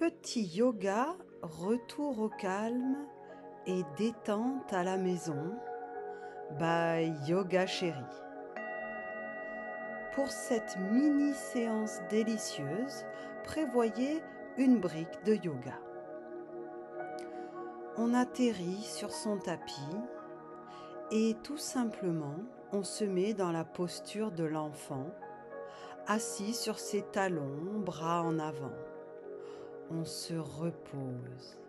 Petit yoga, retour au calme et détente à la maison by Yoga Chérie. Pour cette mini séance délicieuse, prévoyez une brique de yoga. On atterrit sur son tapis et tout simplement on se met dans la posture de l'enfant, assis sur ses talons, bras en avant. On se repose.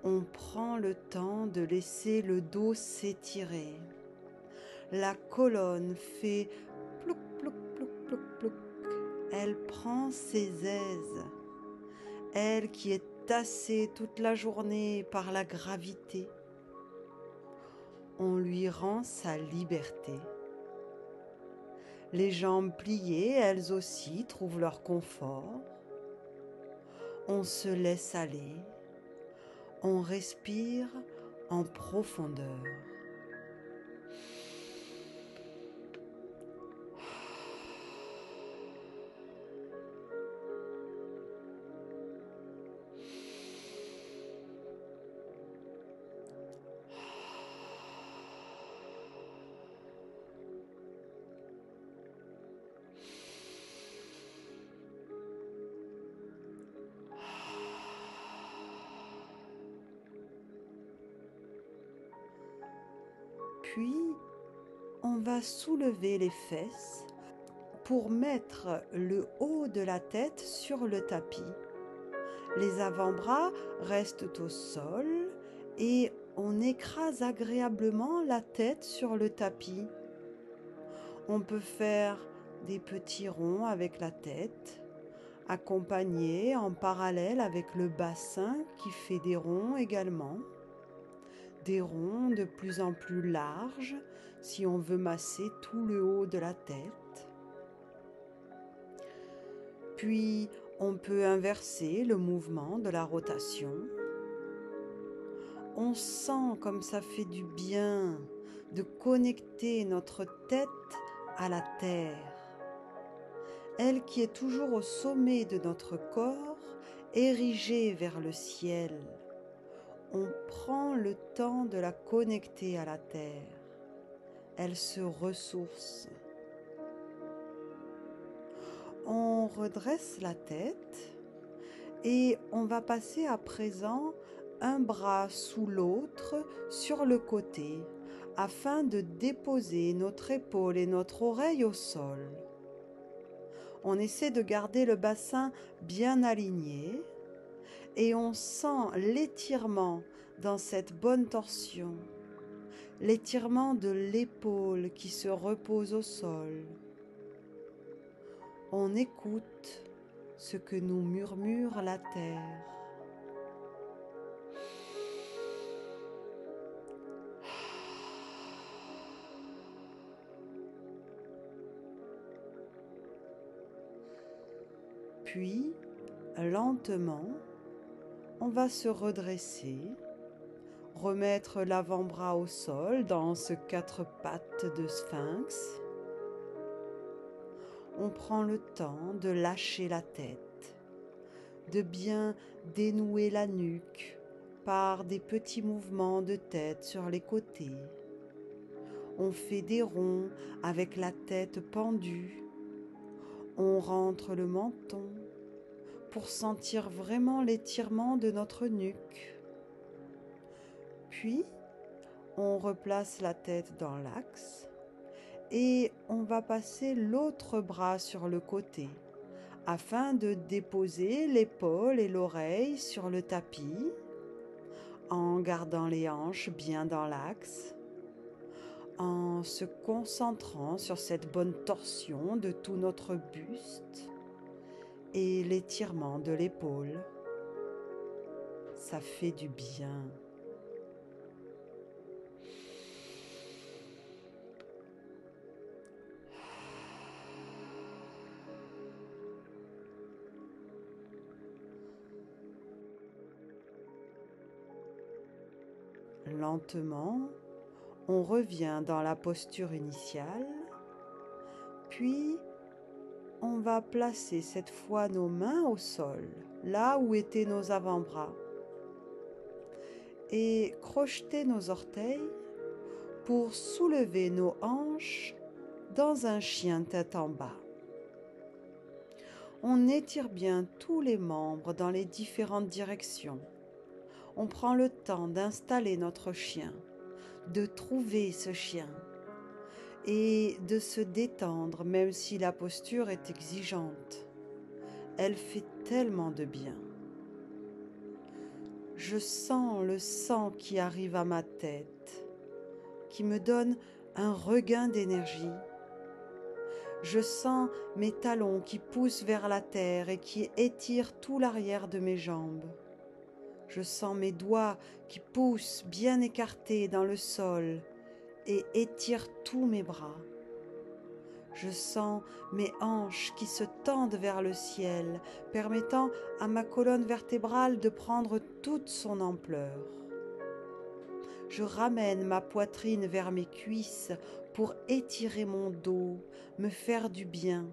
On prend le temps de laisser le dos s'étirer. La colonne fait plouc, plouc, plouc, plouc, plouc. Elle prend ses aises. Elle qui est tassée toute la journée par la gravité. On lui rend sa liberté. Les jambes pliées, elles aussi, trouvent leur confort. On se laisse aller. On respire en profondeur. Puis, on va soulever les fesses pour mettre le haut de la tête sur le tapis. Les avant-bras restent au sol et on écrase agréablement la tête sur le tapis. On peut faire des petits ronds avec la tête, accompagnés en parallèle avec le bassin qui fait des ronds également. Des ronds de plus en plus larges si on veut masser tout le haut de la tête. Puis on peut inverser le mouvement de la rotation. On sent comme ça fait du bien de connecter notre tête à la terre. Elle qui est toujours au sommet de notre corps, érigée vers le ciel. On prend le temps de la connecter à la terre. Elle se ressource. On redresse la tête et on va passer à présent un bras sous l'autre sur le côté afin de déposer notre épaule et notre oreille au sol. On essaie de garder le bassin bien aligné. Et on sent l'étirement dans cette bonne torsion, l'étirement de l'épaule qui se repose au sol. On écoute ce que nous murmure la terre. Puis, lentement, on va se redresser, remettre l'avant-bras au sol dans ce 4 pattes de sphinx. On prend le temps de lâcher la tête, de bien dénouer la nuque par des petits mouvements de tête sur les côtés. On fait des ronds avec la tête pendue. On rentre le menton pour sentir vraiment l'étirement de notre nuque. Puis, on replace la tête dans l'axe et on va passer l'autre bras sur le côté afin de déposer l'épaule et l'oreille sur le tapis en gardant les hanches bien dans l'axe, en se concentrant sur cette bonne torsion de tout notre buste et l'étirement de l'épaule. Ça fait du bien. Lentement, on revient dans la posture initiale, puis on va placer cette fois nos mains au sol, là où étaient nos avant-bras, et crocheter nos orteils pour soulever nos hanches dans un chien tête en bas. On étire bien tous les membres dans les différentes directions. On prend le temps d'installer notre chien, de trouver ce chien et de se détendre même si la posture est exigeante. Elle fait tellement de bien. Je sens le sang qui arrive à ma tête, qui me donne un regain d'énergie. Je sens mes talons qui poussent vers la terre et qui étirent tout l'arrière de mes jambes. Je sens mes doigts qui poussent bien écartés dans le sol et étirent tous mes bras. Je sens mes hanches qui se tendent vers le ciel, permettant à ma colonne vertébrale de prendre toute son ampleur. Je ramène ma poitrine vers mes cuisses pour étirer mon dos, me faire du bien.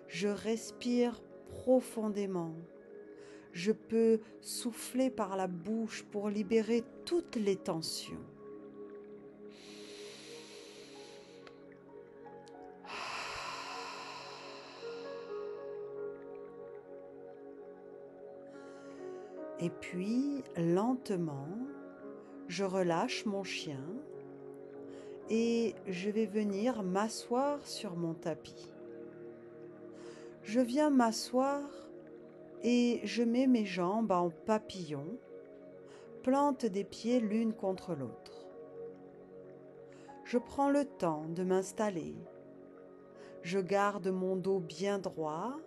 Je respire profondément. Je peux souffler par la bouche pour libérer toutes les tensions. Et puis, lentement, je relâche mon chien et je vais venir m'asseoir sur mon tapis. Je viens m'asseoir et je mets mes jambes en papillon, plante des pieds l'une contre l'autre. Je prends le temps de m'installer. Je garde mon dos bien droit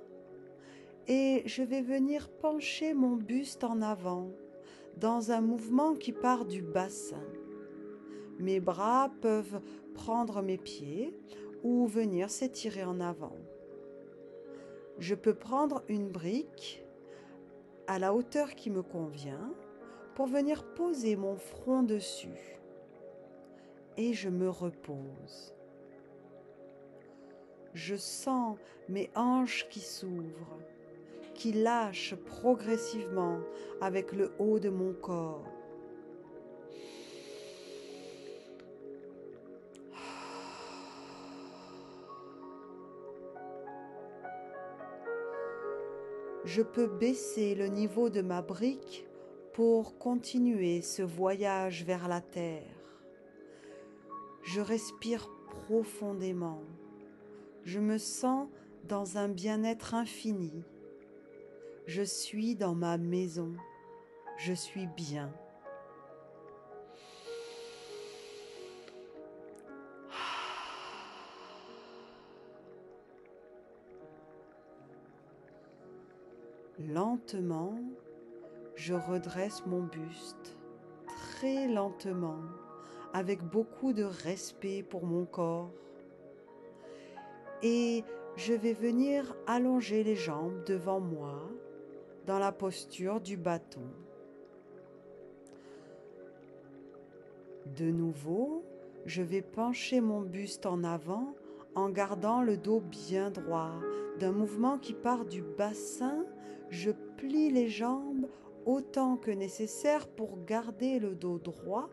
et je vais venir pencher mon buste en avant dans un mouvement qui part du bassin. Mes bras peuvent prendre mes pieds ou venir s'étirer en avant. Je peux prendre une brique à la hauteur qui me convient pour venir poser mon front dessus. Et je me repose. Je sens mes hanches qui s'ouvrent, qui lâchent progressivement avec le haut de mon corps. Je peux baisser le niveau de ma brique pour continuer ce voyage vers la terre. Je respire profondément. Je me sens dans un bien-être infini. Je suis dans ma maison. Je suis bien. Lentement, je redresse mon buste, très lentement, avec beaucoup de respect pour mon corps. Et je vais venir allonger les jambes devant moi dans la posture du bâton. De nouveau, je vais pencher mon buste en avant en gardant le dos bien droit. D'un mouvement qui part du bassin, je plie les jambes autant que nécessaire pour garder le dos droit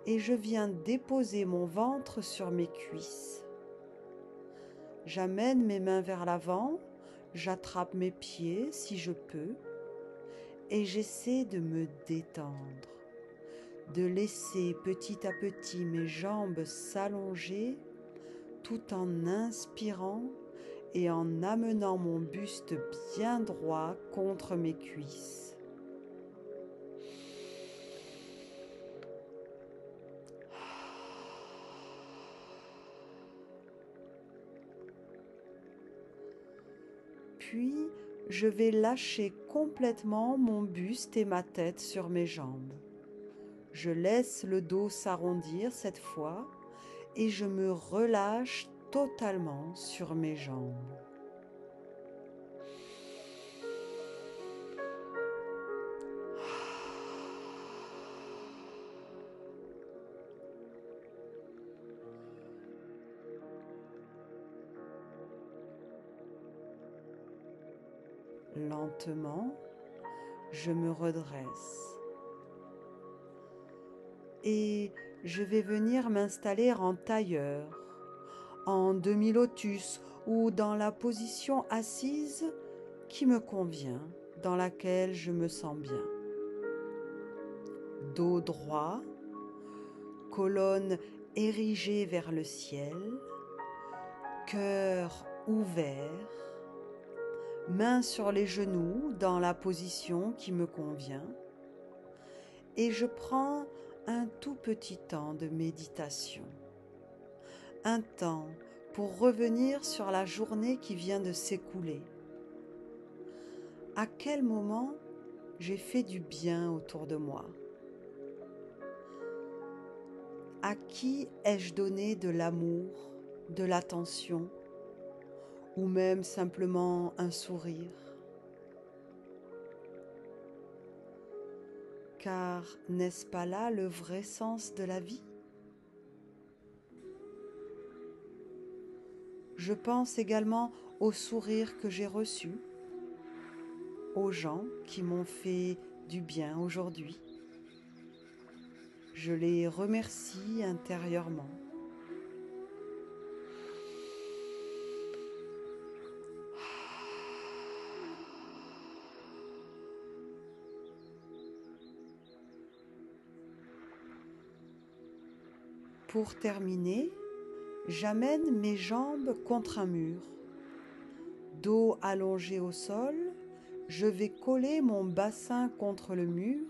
et je viens déposer mon ventre sur mes cuisses. J'amène mes mains vers l'avant, j'attrape mes pieds si je peux et j'essaie de me détendre, de laisser petit à petit mes jambes s'allonger tout en inspirant et en amenant mon buste bien droit contre mes cuisses. Puis, je vais lâcher complètement mon buste et ma tête sur mes jambes. Je laisse le dos s'arrondir cette fois et je me relâche totalement sur mes jambes. Lentement, je me redresse et je vais venir m'installer en tailleur, en demi-lotus ou dans la position assise qui me convient, dans laquelle je me sens bien. Dos droit, colonne érigée vers le ciel, cœur ouvert, mains sur les genoux dans la position qui me convient, et je prends un tout petit temps de méditation, un temps pour revenir sur la journée qui vient de s'écouler. À quel moment j'ai fait du bien autour de moi? À qui ai-je donné de l'amour, de l'attention, ou même simplement un sourire? Car n'est-ce pas là le vrai sens de la vie? Je pense également aux sourires que j'ai reçus, aux gens qui m'ont fait du bien aujourd'hui. Je les remercie intérieurement. Pour terminer, j'amène mes jambes contre un mur. Dos allongé au sol, je vais coller mon bassin contre le mur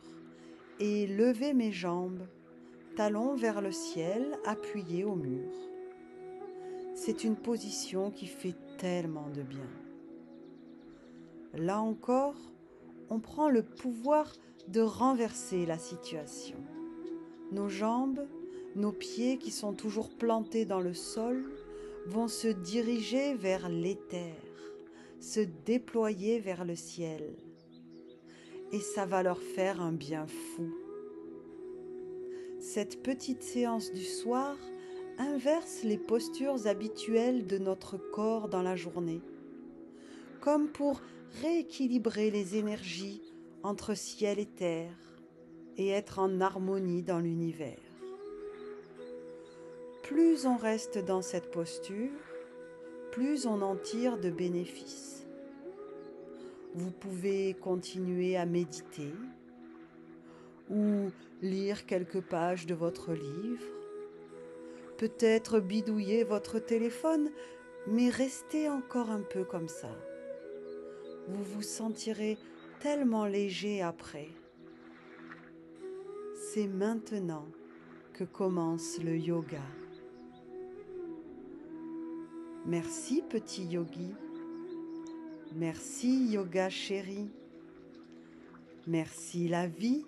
et lever mes jambes, talons vers le ciel, appuyés au mur. C'est une position qui fait tellement de bien. Là encore, on prend le pouvoir de renverser la situation. Nos jambes, nos pieds qui sont toujours plantés dans le sol, vont se diriger vers l'éther, se déployer vers le ciel. Et ça va leur faire un bien fou. Cette petite séance du soir inverse les postures habituelles de notre corps dans la journée, comme pour rééquilibrer les énergies entre ciel et terre et être en harmonie dans l'univers. Plus on reste dans cette posture, plus on en tire de bénéfices. Vous pouvez continuer à méditer ou lire quelques pages de votre livre, peut-être bidouiller votre téléphone, mais restez encore un peu comme ça. Vous vous sentirez tellement léger après. C'est maintenant que commence le yoga. Merci petit yogi. Merci yoga chéri. Merci la vie.